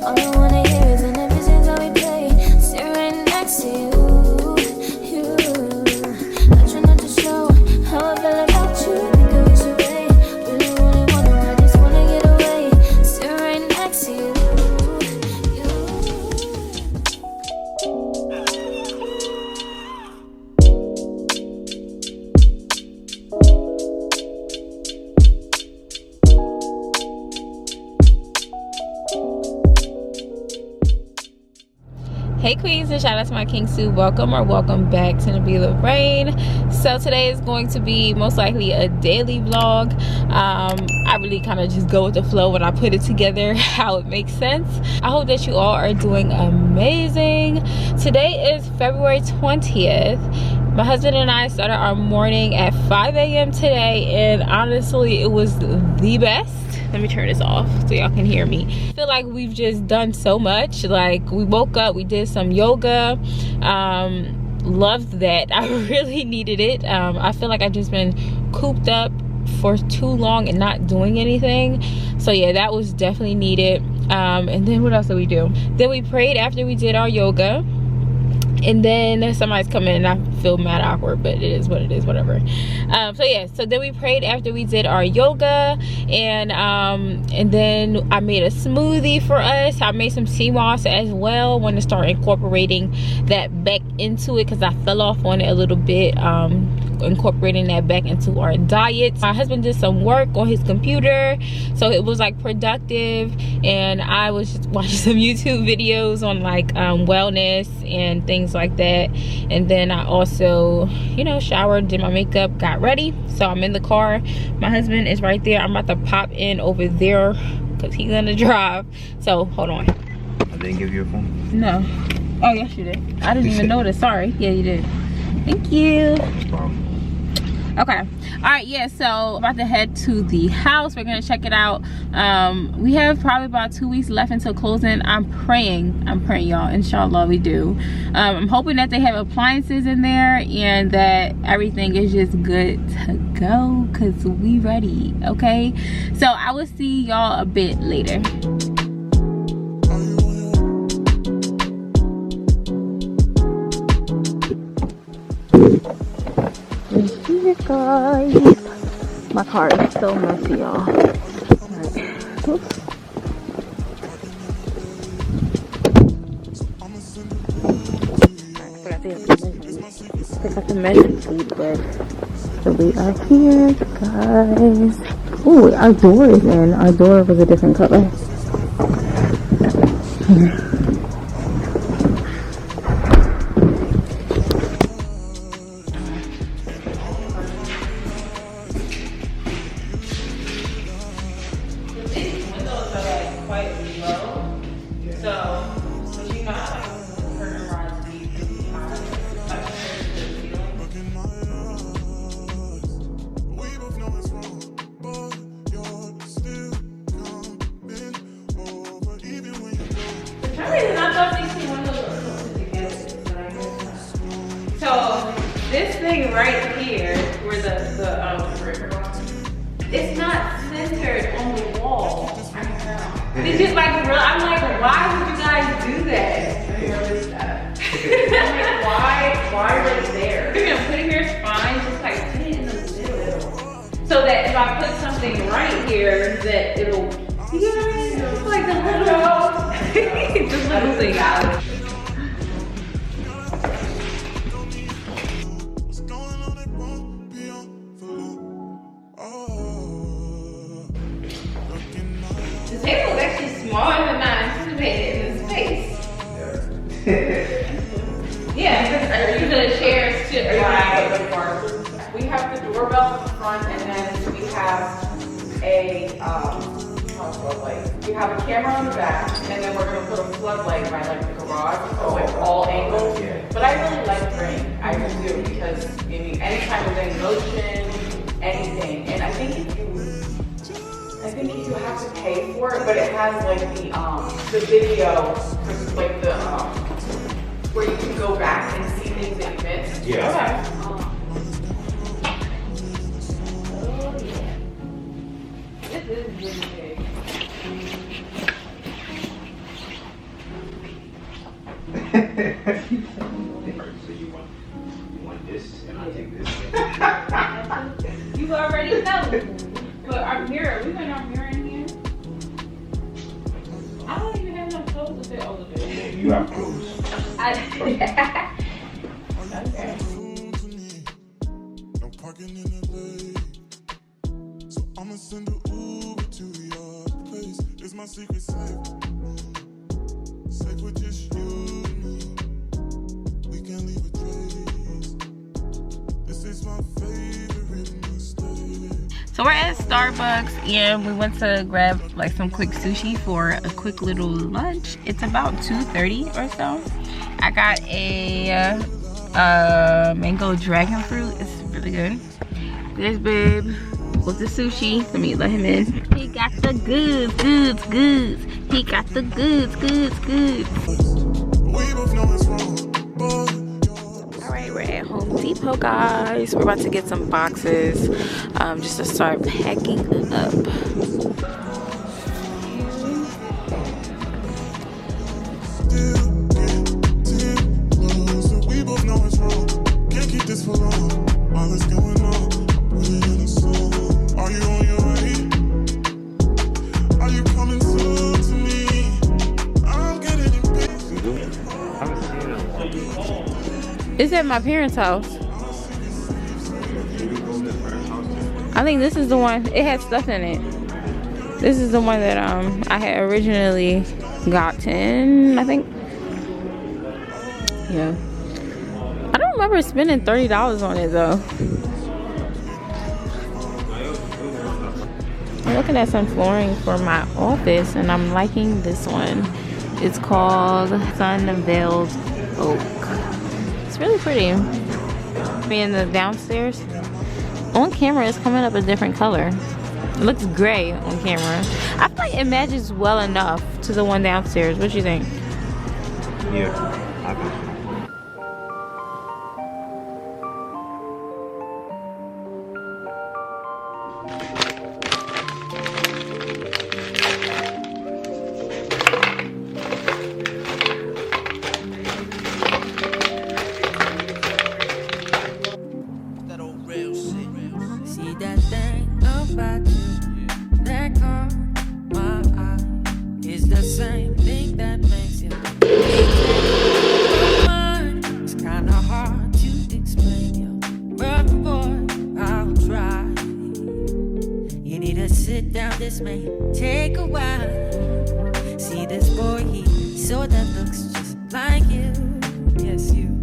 All I wanna hear is an visions that we play. Sit right next to you. I try not to show how I feel about you. Think I wish away. Really wanna, I just wanna get away. Sit right next to you. Hey queens, and shout out to my king Sue. Welcome back to Nabila Rain. So today is going to be most likely a daily vlog. I really kind of just go with the flow when I put it together, how it makes sense. I hope that you all are doing amazing. Today is February 20th. My husband and I started our morning at 5 a.m. today, and honestly it was the best. Let me turn this off so y'all can hear me. I feel like we've just done so much. Like, we woke up, we did some yoga. Loved that. I really needed it. I feel like I've just been cooped up for too long and not doing anything. So yeah, that was definitely needed. And then what else did we do? Then we prayed after we did our yoga. And then somebody's coming and I feel mad awkward, but it is what it is, whatever. So yeah, so then we prayed after we did our yoga, and then I made a smoothie for us. I made some sea moss as well. Want to start incorporating that back into it because I fell off on it a little bit. Incorporating that back into our diet. My husband did some work on his computer, so it was like productive, and I was just watching some YouTube videos on like wellness and things like that. And then I also, you know, showered, did my makeup, got ready. So I'm in the car, my husband is right there. I'm about to pop in over there because he's gonna drive. So hold on. I didn't give you a phone? No. Oh yes you did. I didn't even notice. Sorry. Yeah, you did. Thank you. No problem. Okay, all right, yeah, so about to head to the house. We're gonna check it out. We have probably about 2 weeks left until closing. I'm praying y'all, inshallah we do. I'm hoping that they have appliances in there and that everything is just good to go because we ready. Okay, so I will see y'all a bit later. Here, guys. My car is so messy, y'all. Right. Oops. Forgot the measure tape, but so we are here, guys. Oh, our door is in. Our door was a different color. This thing right here, where it's not centered on the wall. It's just like, I'm like, why would you guys do that? I noticed that. I'm like, why right there? You're gonna put it here, it's fine, just like put it in the middle. So that if I put something right here, that it'll, you know what I mean? It's like the little, the little thing out of it. The table is actually smaller than I anticipated in the space. Yeah, are you gonna chairs too? We have the doorbell in front, and then we have a floodlight. We have a camera on the back, and then we're gonna put a floodlight by like the garage, so it's all angles. But I really like rain. I really do, because maybe anytime there's any motion, anything, and I think if you have to pay for it, but it has like the video, like the where you can go back and see things that you missed. Yeah. Okay. Oh yeah. This is really big. you want this, and I'll take this. You already know. But our mirror, we went our mirror in here. I don't even have no clothes to fit over there. Yeah, you have clothes. Okay. No parking in LA. So I'ma send an Uber to your place. It's my secret safe. Safe with just you and me. We can't leave a trace. This is my favorite mistake. So we're at Starbucks and we went to grab like some quick sushi for a quick little lunch. It's about 2:30 or so. I got a mango dragon fruit. It's really good. There's babe with the sushi. Let me let him in. He got the goods. He got the goods. We both know it's wrong, but Alright, we're at Home Depot, guys. We're about to get some boxes just to start packing up. still getting close. So we both know it's wrong. Can't keep this for long. All that's going on, put it in a song. Are you on your way? Are you coming soon to me? I'm getting impatient. I haven't seen it in a while. It's at my parents' house. Did we go to the friend's house? I think this is the one. It had stuff in it. This is the one that I had originally gotten, I think. Yeah. I don't remember spending $30 on it though. I'm looking at some flooring for my office and I'm liking this one. It's called Sun-Veiled Oak. It's really pretty. Being the downstairs. On camera, it's coming up a different color. It looks gray on camera. I feel like it matches well enough to the one downstairs. What do you think? Yeah, I think so. That old real shit. See that thing about you that caught my eye is the same thing that makes you mine. It's kinda hard to explain you, but boy, I'll try. You need to sit down, this may take a while. See this boy, he's so that looks just like you. Yes, you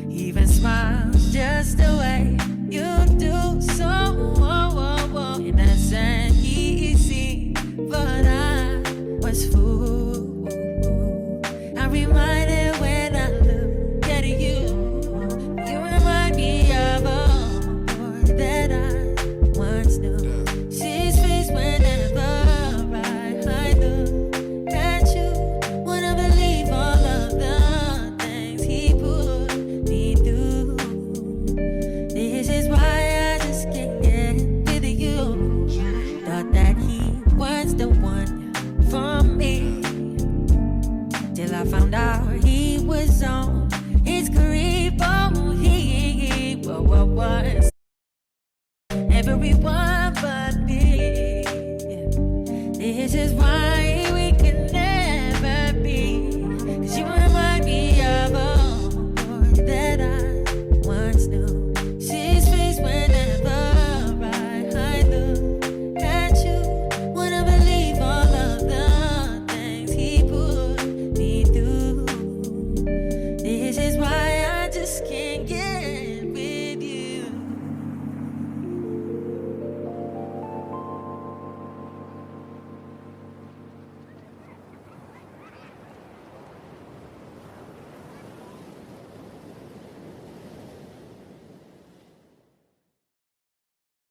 even smiles just the way you do. So innocent, easy, but I was fooled. I'm reminded when I look at you. You remind me of a boy that I once knew. See his face whenever I look at you. Wanna believe all of the things he put me through. This is why I just can't get with you. Thought that he was the one for me, till I found out he was on his career.